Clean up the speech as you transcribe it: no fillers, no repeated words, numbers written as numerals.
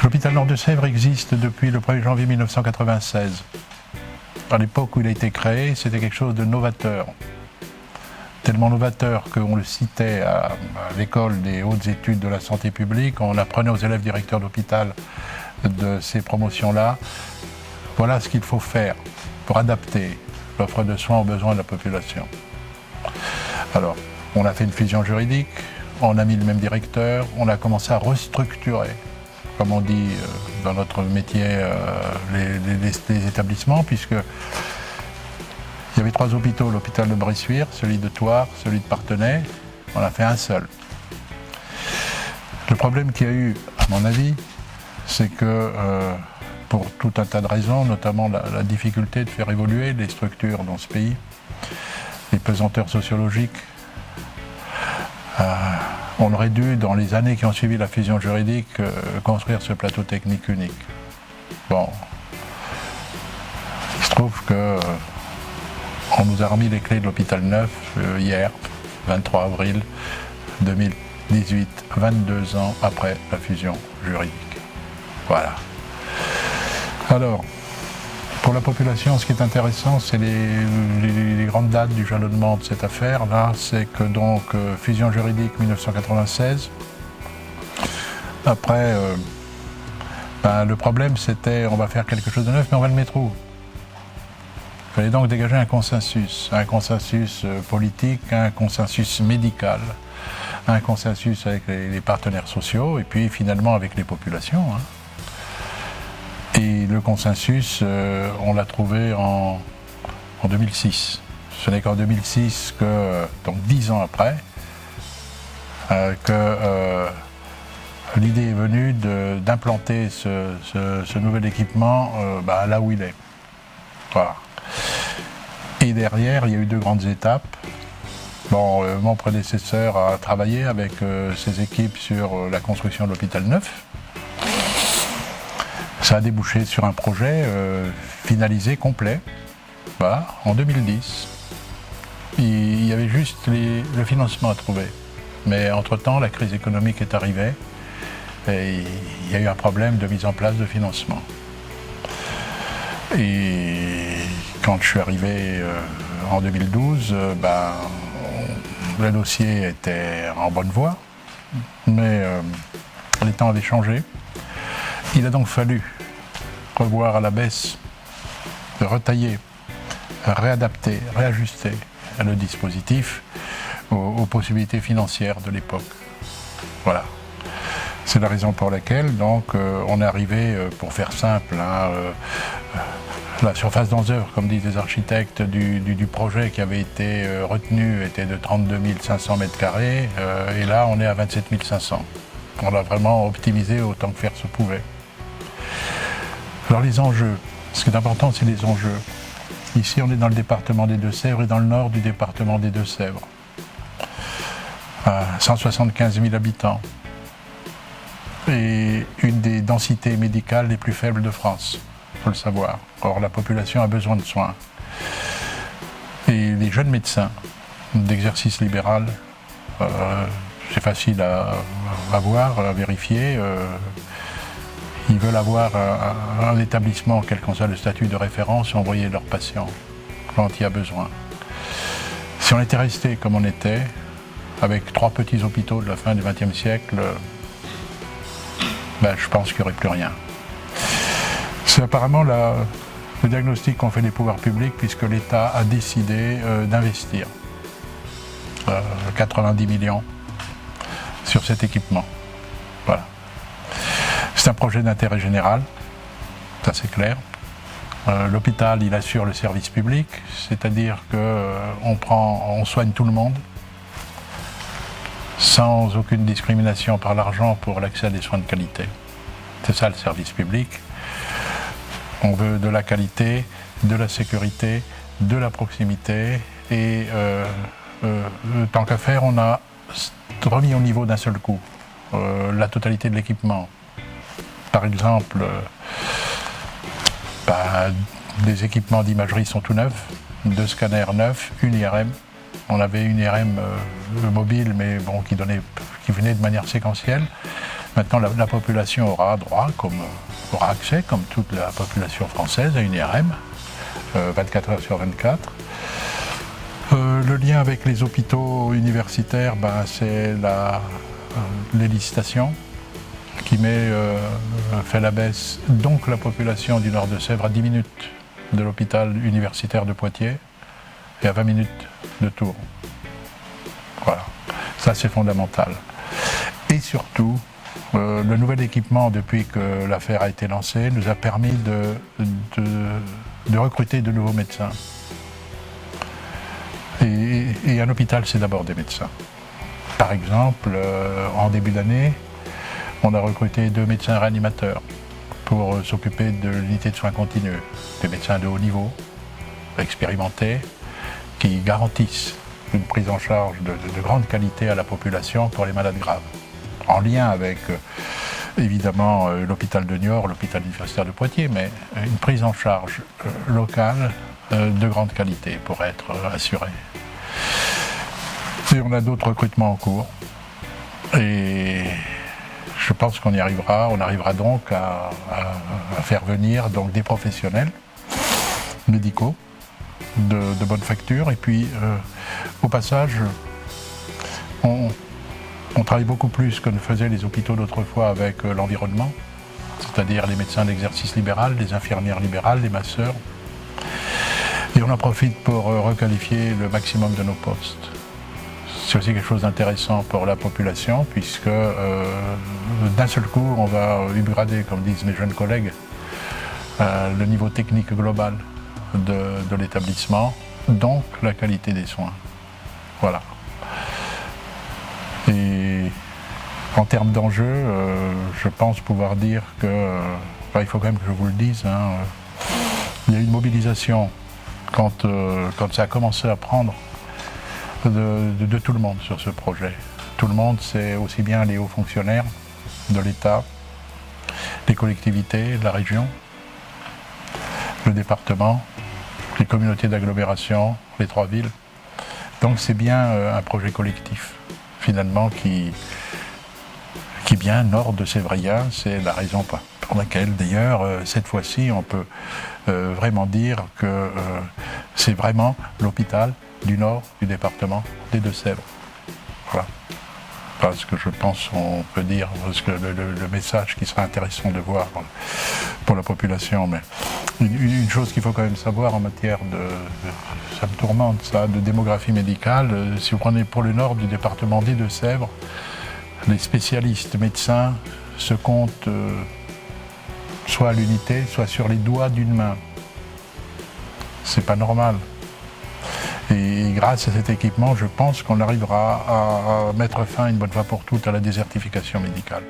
L'hôpital Nord de Sèvres existe depuis le 1er janvier 1996. À l'époque où il a été créé, c'était quelque chose de novateur. Tellement novateur qu'on le citait à l'école des hautes études de la santé publique, on apprenait aux élèves directeurs d'hôpital de ces promotions-là. Voilà ce qu'il faut faire pour adapter l'offre de soins aux besoins de la population. Alors, on a fait une fusion juridique, on a mis le même directeur, on a commencé à restructurer, comme on dit dans notre métier, les établissements, puisque il y avait 3 hôpitaux, l'hôpital de Bressuire, celui de Thouars, celui de Parthenay, on a fait un seul. Le problème qu'il y a eu, à mon avis, c'est que pour tout un tas de raisons, notamment la difficulté de faire évoluer les structures dans ce pays, les pesanteurs sociologiques, on aurait dû, dans les années qui ont suivi la fusion juridique, construire ce plateau technique unique. Bon, il se trouve que on nous a remis les clés de l'hôpital neuf hier, 23 avril 2018, 22 ans après la fusion juridique. Voilà. Alors, pour la population, ce qui est intéressant, c'est les grandes dates du jalonnement de cette affaire-là. C'est que donc, fusion juridique 1996. Après, le problème c'était, on va faire quelque chose de neuf, mais on va le mettre où ? Il fallait donc dégager un consensus politique, un consensus médical, un consensus avec les partenaires sociaux, et puis finalement avec les populations. Et le consensus, on l'a trouvé en 2006. Ce n'est qu'en 2006, donc 10 ans après, que l'idée est venue d'implanter ce nouvel équipement là où il est. Voilà. Et derrière, il y a eu 2 grandes étapes. Bon, mon prédécesseur a travaillé avec ses équipes sur la construction de l'hôpital neuf. Ça a débouché sur un projet finalisé, complet, voilà, en 2010. Il y avait juste le financement à trouver. Mais entre-temps, la crise économique est arrivée et il y a eu un problème de mise en place de financement. Et quand je suis arrivé en 2012, le dossier était en bonne voie, mais les temps avaient changé. Il a donc fallu revoir à la baisse, retailler, réadapter, réajuster le dispositif aux possibilités financières de l'époque. Voilà. C'est la raison pour laquelle donc, on est arrivé, pour faire simple, la surface d'ensemble, comme disent les architectes, du projet qui avait été retenu était de 32 500 m², et là on est à 27 500. On l'a vraiment optimisé autant que faire se pouvait. Alors les enjeux, ce qui est important, c'est les enjeux. Ici, on est dans le département des Deux-Sèvres et dans le nord du département des Deux-Sèvres. 175 000 habitants et une des densités médicales les plus faibles de France, il faut le savoir. Or, la population a besoin de soins. Et les jeunes médecins d'exercice libéral, c'est facile à voir, à vérifier. Ils veulent avoir un établissement, quel qu'en soit le statut de référence, et envoyer leurs patients quand il y a besoin. Si on était resté comme on était, avec 3 petits hôpitaux de la fin du XXe siècle, je pense qu'il n'y aurait plus rien. C'est apparemment le diagnostic qu'ont fait les pouvoirs publics, puisque l'État a décidé d'investir 90 millions sur cet équipement. Voilà. C'est un projet d'intérêt général, ça c'est clair. L'hôpital, il assure le service public, c'est-à-dire qu'on soigne tout le monde, sans aucune discrimination par l'argent pour l'accès à des soins de qualité. C'est ça le service public. On veut de la qualité, de la sécurité, de la proximité, et tant qu'à faire, on a remis au niveau d'un seul coup la totalité de l'équipement. Par exemple, des équipements d'imagerie sont tout neufs, 2 scanners neufs, une IRM. On avait une IRM mobile, mais bon, qui venait de manière séquentielle. Maintenant, la population aura droit, aura accès, comme toute la population française, à une IRM, 24 heures sur 24. Le lien avec les hôpitaux universitaires, c'est les licitations qui fait la baisse, donc la population du Nord de Sèvres à 10 minutes de l'hôpital universitaire de Poitiers et à 20 minutes de Tours. Voilà, ça c'est fondamental. Et surtout, le nouvel équipement, depuis que l'affaire a été lancée, nous a permis de recruter de nouveaux médecins. Et un hôpital, c'est d'abord des médecins. Par exemple, en début d'année, on a recruté 2 médecins réanimateurs pour s'occuper de l'unité de soins continus. Des médecins de haut niveau, expérimentés, qui garantissent une prise en charge de grande qualité à la population pour les malades graves. En lien avec, évidemment, l'hôpital de Niort, l'hôpital universitaire de Poitiers, mais une prise en charge locale de grande qualité pour être assurée. Et on a d'autres recrutements en cours. Et je pense qu'on y arrivera. On arrivera donc à faire venir donc, des professionnels médicaux de bonne facture. Et puis, au passage, on travaille beaucoup plus que ne faisaient les hôpitaux d'autrefois avec l'environnement, c'est-à-dire les médecins d'exercice libéral, les infirmières libérales, les masseurs. Et on en profite pour requalifier le maximum de nos postes. C'est aussi quelque chose d'intéressant pour la population, puisque d'un seul coup, on va upgrader, comme disent mes jeunes collègues, le niveau technique global de l'établissement, donc la qualité des soins. Voilà. Et en termes d'enjeux, je pense pouvoir dire que, il faut quand même que je vous le dise, il y a eu une mobilisation quand ça a commencé à prendre de tout le monde sur ce projet. Tout le monde, c'est aussi bien les hauts fonctionnaires de l'État, les collectivités, la région, le département, les communautés d'agglomération, les 3 villes. Donc c'est bien un projet collectif, finalement, qui vient nord de Sévrien. C'est la raison pour laquelle, d'ailleurs, cette fois-ci, on peut vraiment dire que c'est vraiment l'hôpital du nord du département des Deux-Sèvres. Voilà. Parce que je pense qu'on peut dire, parce que le message qui sera intéressant de voir pour la population, mais une chose qu'il faut quand même savoir en matière ça me tourmente ça, de démographie médicale, si vous prenez pour le nord du département des Deux-Sèvres, les spécialistes médecins se comptent soit à l'unité, soit sur les doigts d'une main. C'est pas normal. Et grâce à cet équipement, je pense qu'on arrivera à mettre fin une bonne fois pour toutes à la désertification médicale.